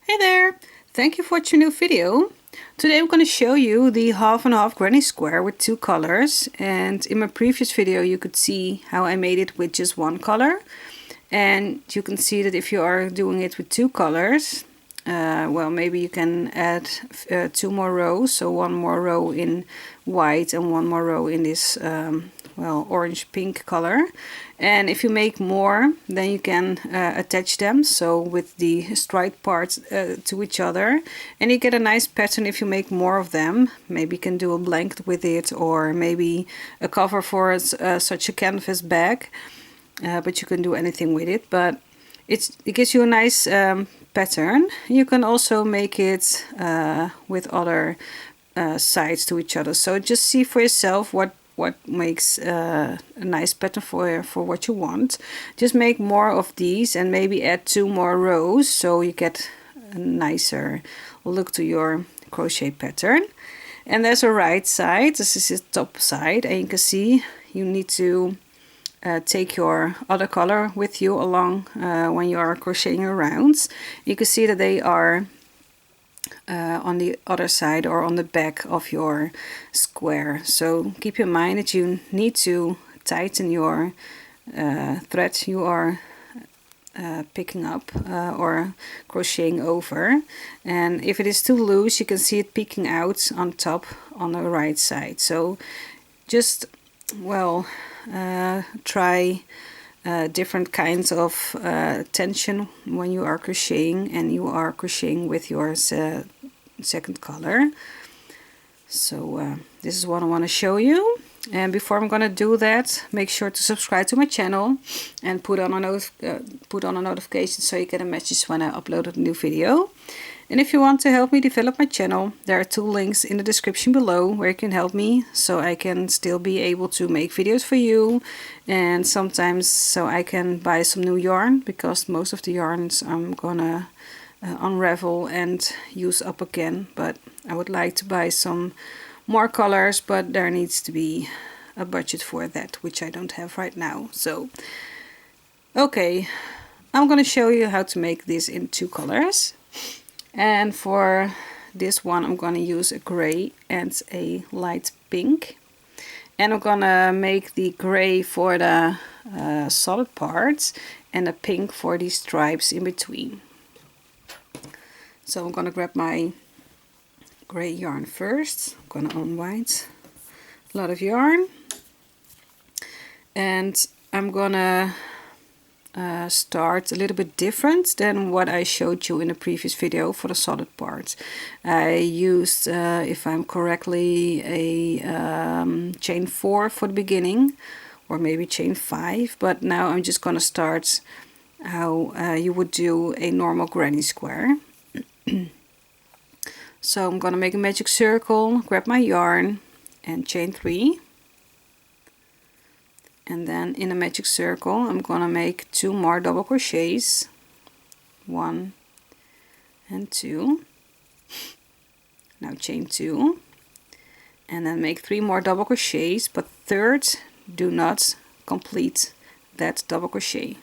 Hey there! Thank you for watching a new video. Today I'm going to show you the half and half granny square with two colors, and in my previous video you could see how I made it with just one color, and you can see that if you are doing it with two colors, well, maybe you can add two more rows, so one more row in white and one more row in this well, orange pink color. And if you make more, then you can attach them, so with the striped parts to each other, and you get a nice pattern if you make more of them. Maybe you can do a blanket with it, or maybe a cover for such a canvas bag, but you can do anything with it. But it gives you a nice pattern. You can also make it with other sides to each other, so just see for yourself what makes a nice pattern for what you want. Just make more of these and maybe add two more rows so you get a nicer look to your crochet pattern. And there's a right side. This is the top side, and you can see you need to take your other color with you along when you are crocheting your rounds. You can see that they are on the other side or on the back of your square. So keep in mind that you need to tighten your thread you are picking up or crocheting over, and if it is too loose you can see it peeking out on top on the right side. So just, well, try different kinds of tension when you are crocheting and you are crocheting with your second color. So this is what I want to show you. And before I'm gonna do that, make sure to subscribe to my channel and put on a notification so you get a message when I upload a new video. And if you want to help me develop my channel, there are two links in the description below where you can help me so I can still be able to make videos for you, and sometimes so I can buy some new yarn, because most of the yarns I'm gonna unravel and use up again. But I would like to buy some more colors, but there needs to be a budget for that, which I don't have right now. So okay, I'm gonna show you how to make this in two colors. And for this one I'm gonna use a gray and a light pink, and I'm gonna make the gray for the solid parts and the pink for the stripes in between. So I'm gonna grab my gray yarn first. I'm gonna unwind a lot of yarn, and I'm gonna start a little bit different than what I showed you in the previous video for the solid parts. I used, if I'm correctly, a chain 4 for the beginning, or maybe chain 5, but now I'm just gonna start how you would do a normal granny square. So I'm gonna make a magic circle, grab my yarn and chain 3. And then in a magic circle I'm gonna make 2 more double crochets, 1 and 2. Now chain 2, and then make 3 more double crochets, but third do not complete that double crochet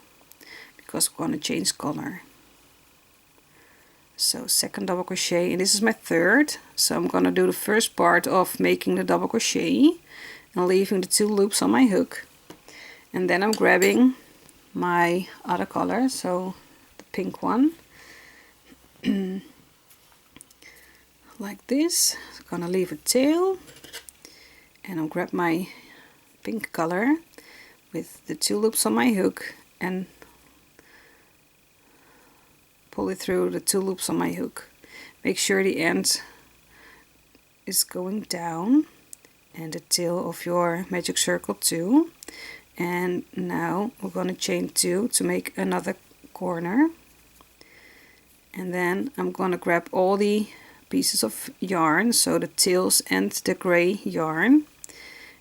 because we're gonna change color. So second double crochet, and this is my third, so I'm gonna do the first part of making the double crochet and leaving the 2 loops on my hook. And then I'm grabbing my other color, so the pink one, like this. I'm gonna leave a tail, and I'll grab my pink color with the 2 loops on my hook and pull it through the 2 loops on my hook. Make sure the end is going down and the tail of your magic circle too. And now we're going to chain 2 to make another corner, and then I'm going to grab all the pieces of yarn, so the tails and the gray yarn,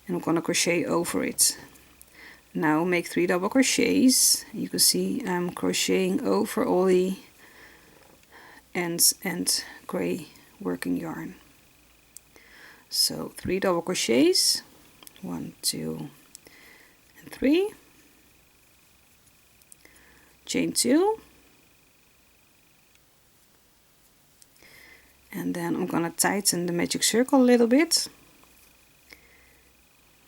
and I'm going to crochet over it. Now make 3 double crochets. You can see I'm crocheting over all the ends and gray working yarn. So 3 double crochets, 1, 2 and 3, chain 2, And then I'm gonna tighten the magic circle a little bit,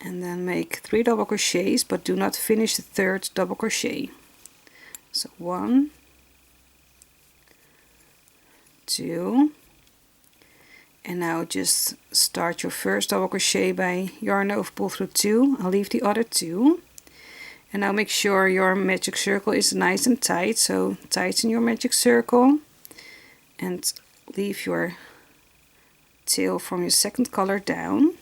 and then make 3 double crochets, but do not finish the 3rd double crochet. So 1, 2, and now just start your first double crochet by yarn over, pull through 2. I'll leave the other 2, and now make sure your magic circle is nice and tight, so tighten your magic circle and leave your tail from your second color down.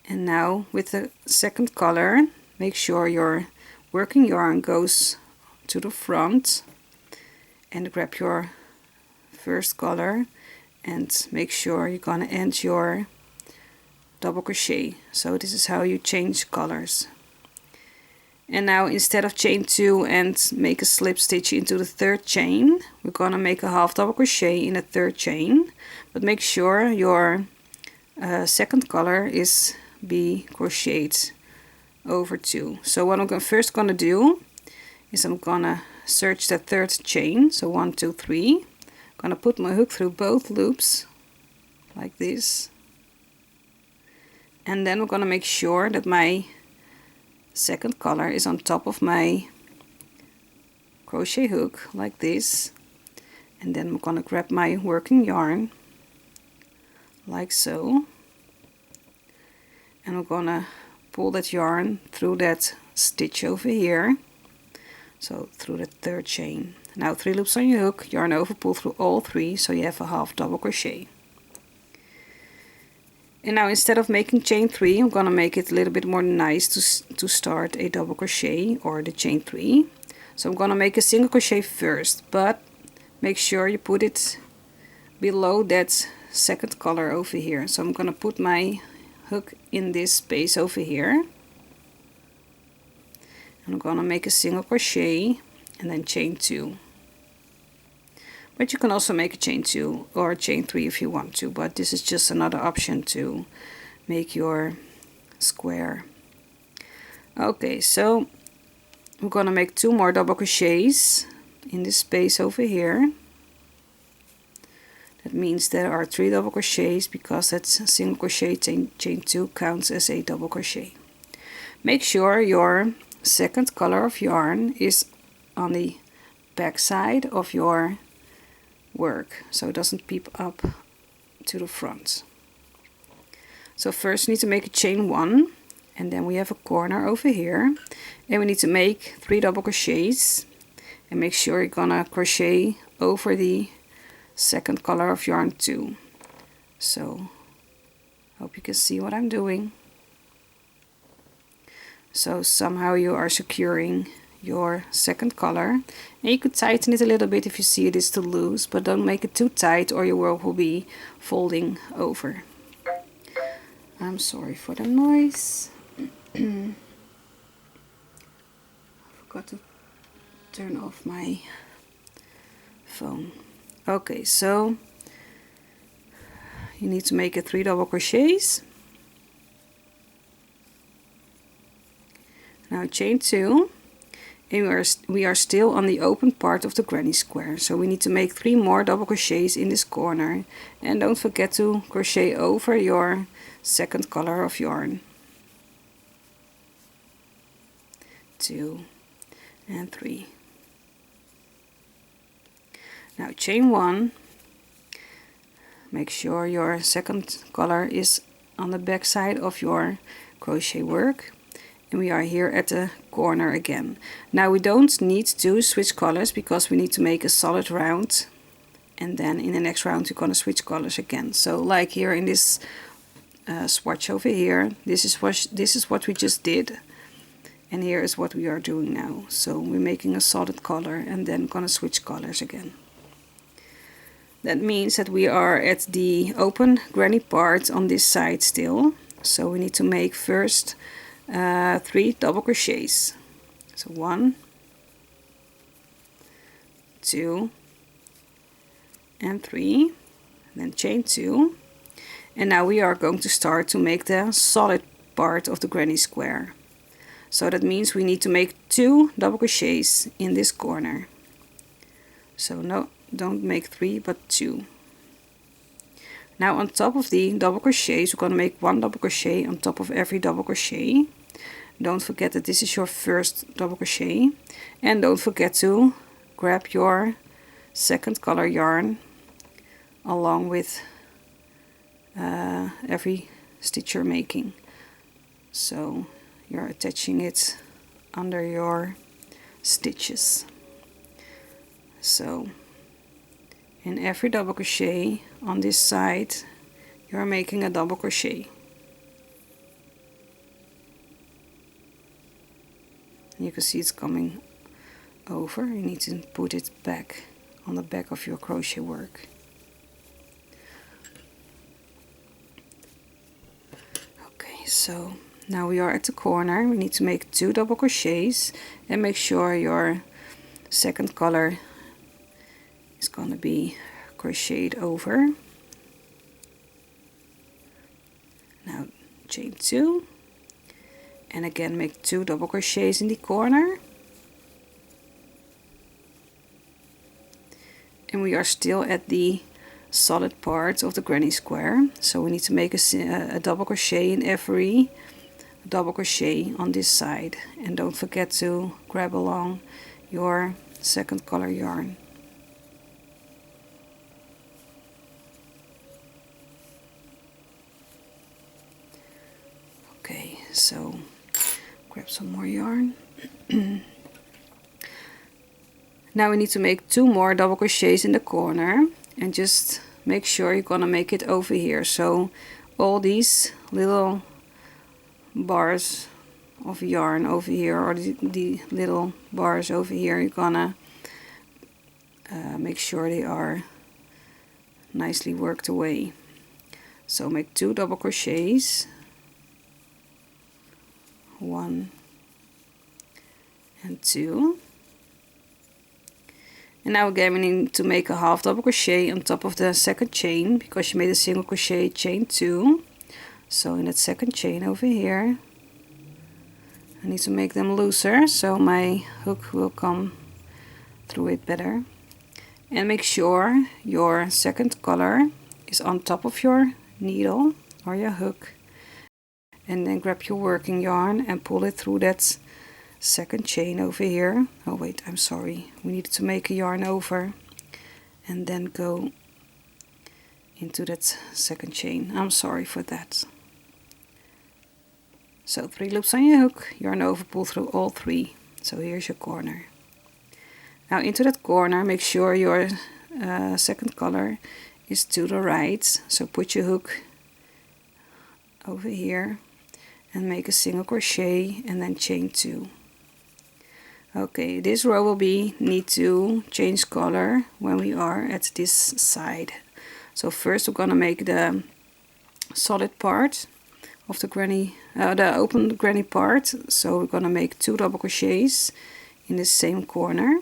And now with the second color, make sure your working yarn goes to the front, and grab your first color and make sure you're gonna end your double crochet. So this is how you change colors. And now instead of chain 2 and make a slip stitch into the 3rd chain, we're gonna make a half double crochet in the 3rd chain, but make sure your second color is be crocheted over 2. So what I'm first gonna do is I'm gonna search the 3rd chain, so 1, 2, 3. I'm gonna put my hook through both loops like this, and then we're gonna make sure that my second color is on top of my crochet hook like this, and then I'm gonna grab my working yarn like so, and I'm gonna pull that yarn through that stitch over here, so through the 3rd chain. Now 3 loops on your hook, yarn over, pull through all 3, so you have a half double crochet. And now instead of making chain 3, I'm gonna make it a little bit more nice to start a double crochet or the chain 3. So I'm gonna make a single crochet first, but make sure you put it below that second color over here. So I'm gonna put my hook in this space over here, and I'm gonna make a single crochet and then chain 2. But you can also make a chain 2 or a chain 3 if you want to, but this is just another option to make your square. Okay, so I'm gonna make 2 more double crochets in this space over here. That means there are 3 double crochets, because that's a single crochet, chain 2 counts as a double crochet. Make sure your second color of yarn is on the back side of your work, so it doesn't peep up to the front. So first we need to make a chain 1, and then we have a corner over here, and we need to make 3 double crochets, and make sure you're gonna crochet over the second color of yarn too. So hope you can see what I'm doing. So somehow you are securing your second color, and you could tighten it a little bit if you see it is too loose, but don't make it too tight or your work will be folding over. I'm sorry for the noise. I forgot to turn off my phone. Okay, so you need to make a 3 double crochets. Now chain 2, and we are still on the open part of the granny square, so we need to make 3 more double crochets in this corner, and don't forget to crochet over your second color of yarn. 2 and 3. Now chain 1, make sure your second color is on the back side of your crochet work, and we are here at the corner again. Now we don't need to switch colors, because we need to make a solid round, and then in the next round you're going to switch colors again. So like here in this swatch over here, this is what we just did, and here is what we are doing now. So we're making a solid color and then going to switch colors again. That means that we are at the open granny part on this side still, so we need to make first 3 double crochets. So 1, 2 and 3, and then chain 2, and now we are going to start to make the solid part of the granny square. So that means we need to make 2 double crochets in this corner. So no, don't make 3 but 2. Now on top of the double crochets, we're going to make 1 double crochet on top of every double crochet. Don't forget that this is your first double crochet, and don't forget to grab your second color yarn along with every stitch you're making. So you're attaching it under your stitches. So in every double crochet on this side you're making a double crochet. You can see it's coming over. You need to put it back on the back of your crochet work. Okay, so now we are at the corner. We need to make 2 double crochets and make sure your second color is going to be crocheted over. Now chain 2 and again make 2 double crochets in the corner, and we are still at the solid part of the granny square, so we need to make a double crochet in every double crochet on this side, and don't forget to grab along your second color yarn. Okay, so grab some more yarn. Now we need to make 2 more double crochets in the corner, and just make sure you're gonna make it over here. So all these little bars of yarn over here, or the little bars over here, you're gonna make sure they are nicely worked away. So make 2 double crochets, 1 and 2, and now again we need to make a half double crochet on top of the second chain, because you made a single crochet, chain 2. So in that second chain over here I need to make them looser so my hook will come through it better, and make sure your second color is on top of your needle or your hook, and then grab your working yarn and pull it through that second chain over here. Oh wait, I'm sorry, we need to make a yarn over and then go into that second chain. I'm sorry for that. So 3 loops on your hook, yarn over, pull through all 3. So here's your corner. Now into that corner make sure your second color is to the right, so put your hook over here and make a single crochet and then chain 2. Okay, this row will need to change color when we are at this side. So first we're gonna make the solid part of the granny, the open granny part. So we're gonna make 2 double crochets in the same corner,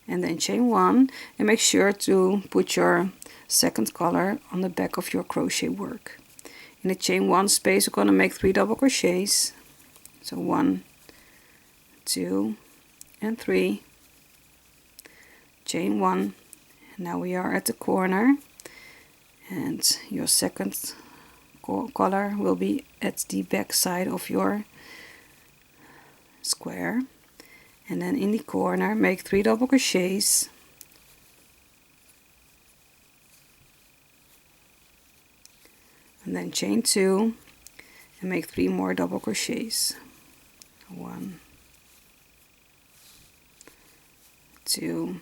and then chain 1, and make sure to put your second color on the back of your crochet work. In the chain 1 space we're gonna make 3 double crochets. So 1, 2 and 3, chain 1, and now we are at the corner, and your second color will be at the back side of your square, and then in the corner make 3 double crochets, and then chain 2 and make 3 more double crochets. 1, 2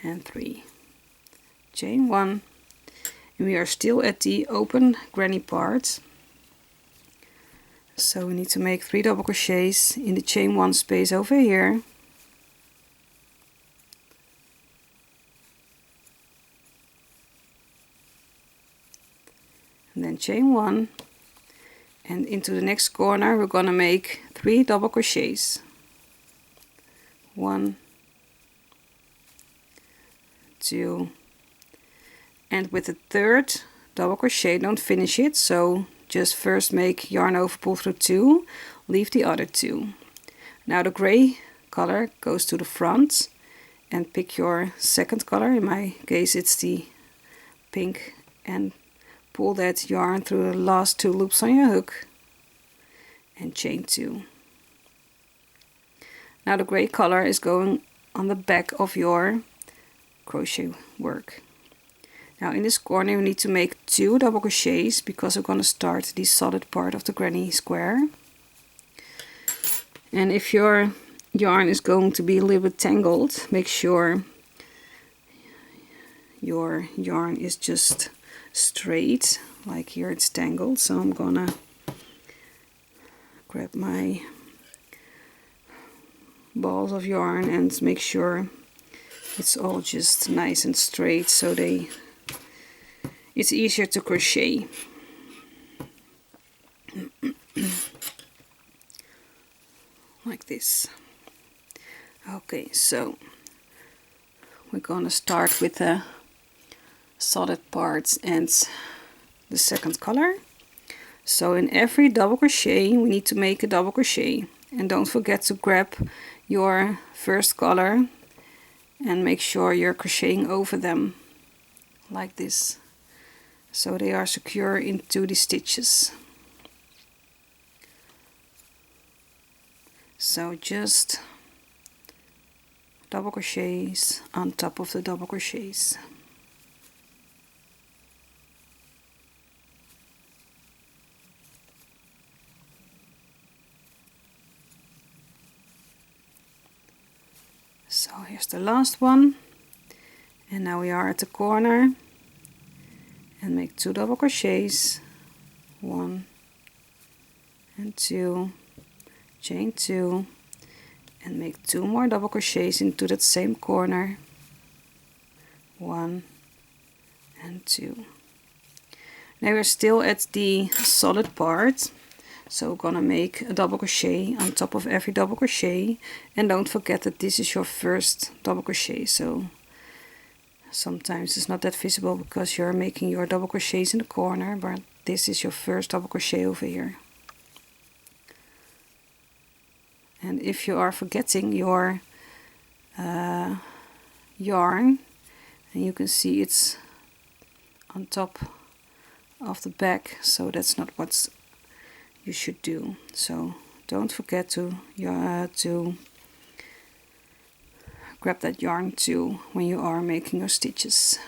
and 3, chain 1, and we are still at the open granny part. So we need to make 3 double crochets in the chain 1 space over here, and then chain 1, and into the next corner we're gonna make 3 double crochets. 1, 2, and with the third double crochet don't finish it, so just first make yarn over, pull through 2, leave the other 2. Now the gray color goes to the front, and pick your second color. In my case it's the pink, and pull that yarn through the last 2 loops on your hook and chain 2. Now the gray color is going on the back of your crochet work. Now in this corner we need to make 2 double crochets because we're going to start the solid part of the granny square. And if your yarn is going to be a little bit tangled, make sure your yarn is just straight. Like here it's tangled, so I'm gonna grab my balls of yarn and make sure it's all just nice and straight, so it's easier to crochet. Like this. Okay, so we're gonna start with the solid parts and the second color. So in every double crochet we need to make a double crochet, and don't forget to grab your first color and make sure you're crocheting over them like this, so they are secure into the stitches. So just double crochets on top of the double crochets. So here's the last one, and now we are at the corner, and make 2 double crochets, 1 and 2, chain 2, and make 2 more double crochets into that same corner, 1 and 2. Now we're still at the solid part, so we're gonna make a double crochet on top of every double crochet, and don't forget that this is your first double crochet. So sometimes it's not that visible because you're making your double crochets in the corner, but this is your first double crochet over here. And if you are forgetting your yarn, and you can see it's on top of the back, so that's not what you should do. So don't forget to grab that yarn too when you are making your stitches.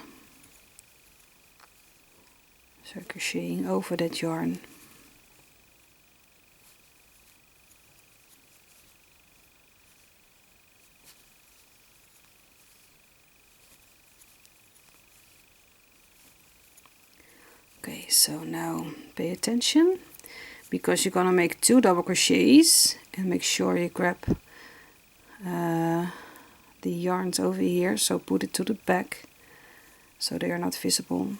So crocheting over that yarn. Okay, so now pay attention, because you're gonna make 2 double crochets, and make sure you grab the yarns over here, so put it to the back so they are not visible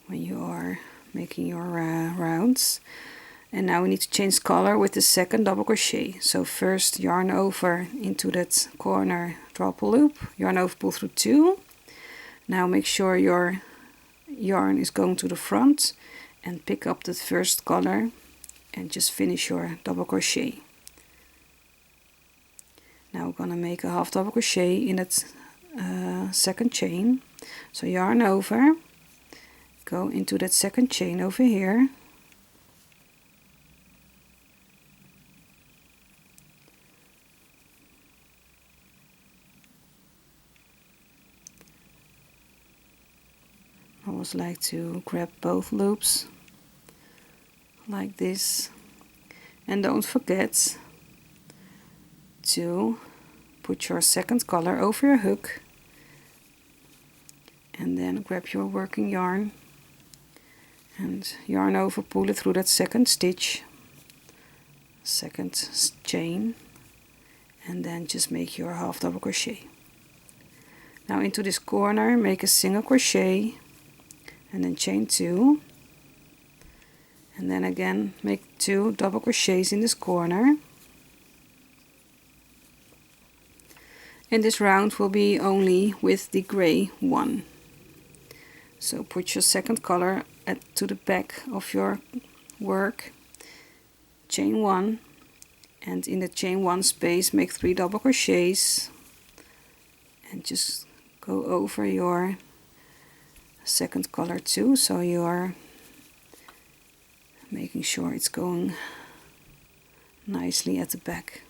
when you are making your rounds. And now we need to change color with the second double crochet. So first yarn over into that corner, drop a loop, yarn over, pull through 2. Now make sure your yarn is going to the front, and pick up the first color and just finish your double crochet. Now we're gonna make a half double crochet in that second chain. So yarn over, go into that second chain over here, I always like to grab both loops like this, and don't forget to put your second color over your hook, and then grab your working yarn and yarn over, pull it through that second stitch, second chain, and then just make your half double crochet. Now into this corner make a single crochet and then chain 2, and then again make 2 double crochets in this corner. And this round will be only with the gray one. So put your second color to the back of your work, chain 1, and in the chain 1 space make 3 double crochets, and just go over your second color too, so you are making sure it's going nicely at the back.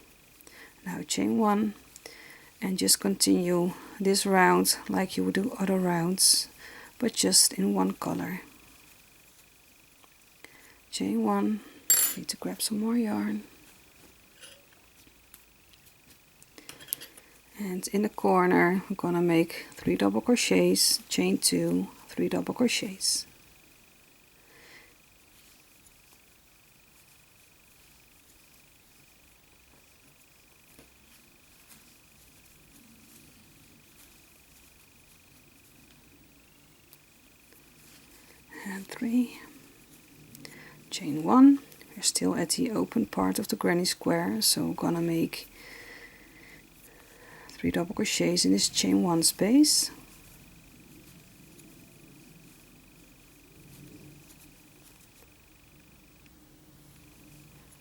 Now chain 1 and just continue this round like you would do other rounds, but just in one color. Chain 1, need to grab some more yarn, and in the corner I'm gonna make 3 double crochets, chain 2, 3 double crochets. And 3, chain 1. We're still at the open part of the granny square, so I'm gonna make 3 double crochets in this chain 1 space.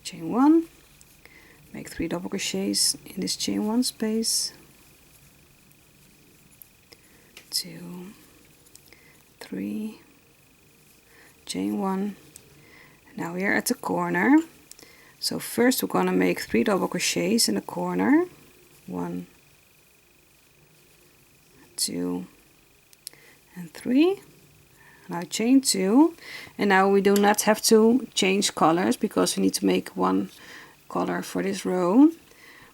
Chain 1, make 3 double crochets in this chain 1 space. 2, 3, chain 1. Now we are at the corner, so first we're gonna make 3 double crochets in the corner. 1, 2, and 3. Now chain 2, and now we do not have to change colors because we need to make one color for this row,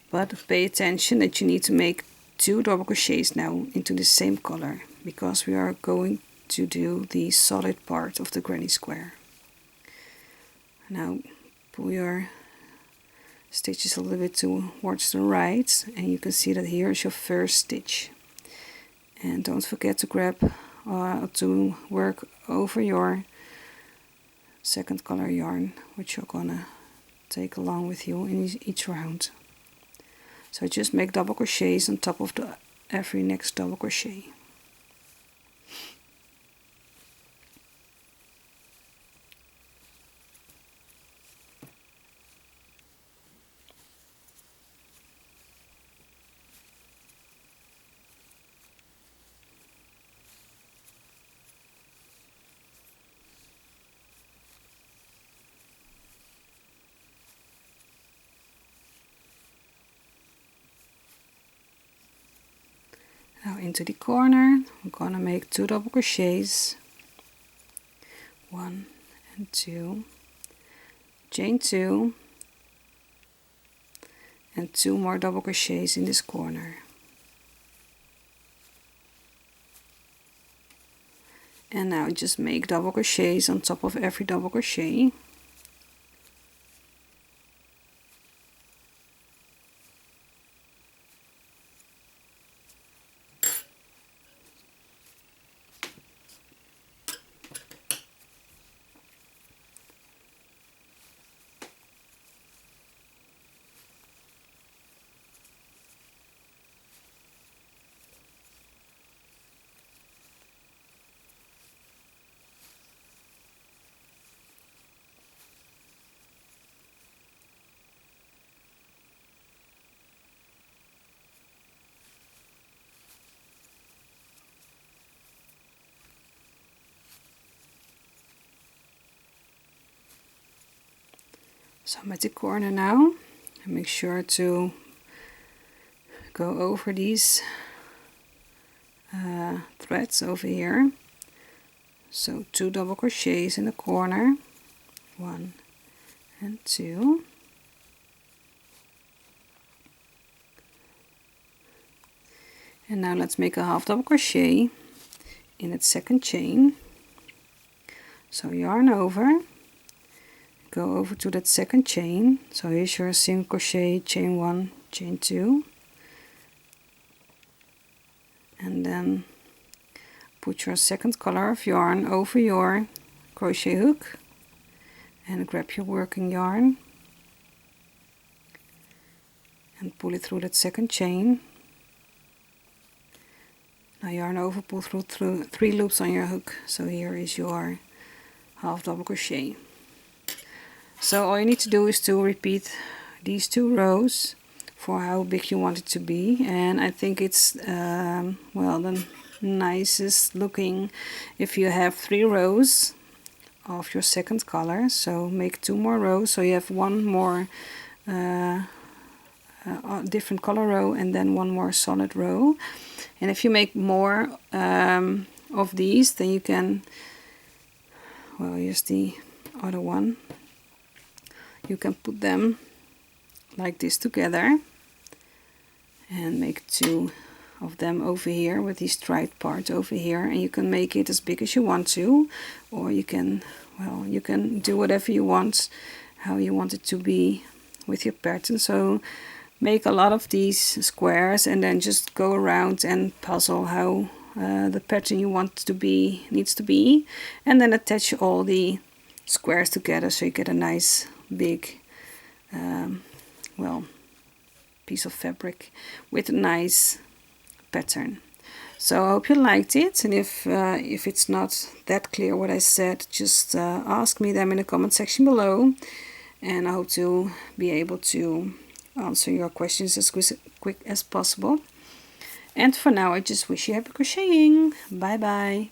but pay attention that you need to make 2 double crochets now into the same color because we are going to do the solid part of the granny square. Now pull your stitches a little bit towards the right, and you can see that here is your first stitch. And don't forget to grab to work over your second color yarn, which you're gonna take along with you in each round. So just make double crochets on top of every next double crochet. Now into the corner, I'm gonna make 2 double crochets, 1 and 2, chain 2, and 2 more double crochets in this corner. And now just make double crochets on top of every double crochet. So I'm at the corner now, and make sure to go over these threads over here. So 2 double crochets in the corner, 1 and 2. And now let's make a half double crochet in that second chain. So yarn over, go over to that second chain. So here's your single crochet, chain 1, chain 2, and then put your second color of yarn over your crochet hook and grab your working yarn and pull it through that second chain. Now yarn over, pull through 3 loops on your hook. So here is your half double crochet. So all you need to do is to repeat these 2 rows for how big you want it to be, and I think it's well, then nicest looking if you have 3 rows of your second color. So make 2 more rows, so you have 1 more different color row and then 1 more solid row. And if you make more of these, then you can, well, here's the other one, you can put them like this together and make 2 of them over here with these striped parts over here, and you can make it as big as you want to, or you can, well, you can do whatever you want, how you want it to be with your pattern. So make a lot of these squares and then just go around and puzzle how the pattern you want to be needs to be, and then attach all the squares together so you get a nice big well, piece of fabric with a nice pattern. So I hope you liked it, and if it's not that clear what I said, just ask me them in the comment section below, and I hope to be able to answer your questions as quick as possible. And for now, I just wish you happy crocheting. Bye bye.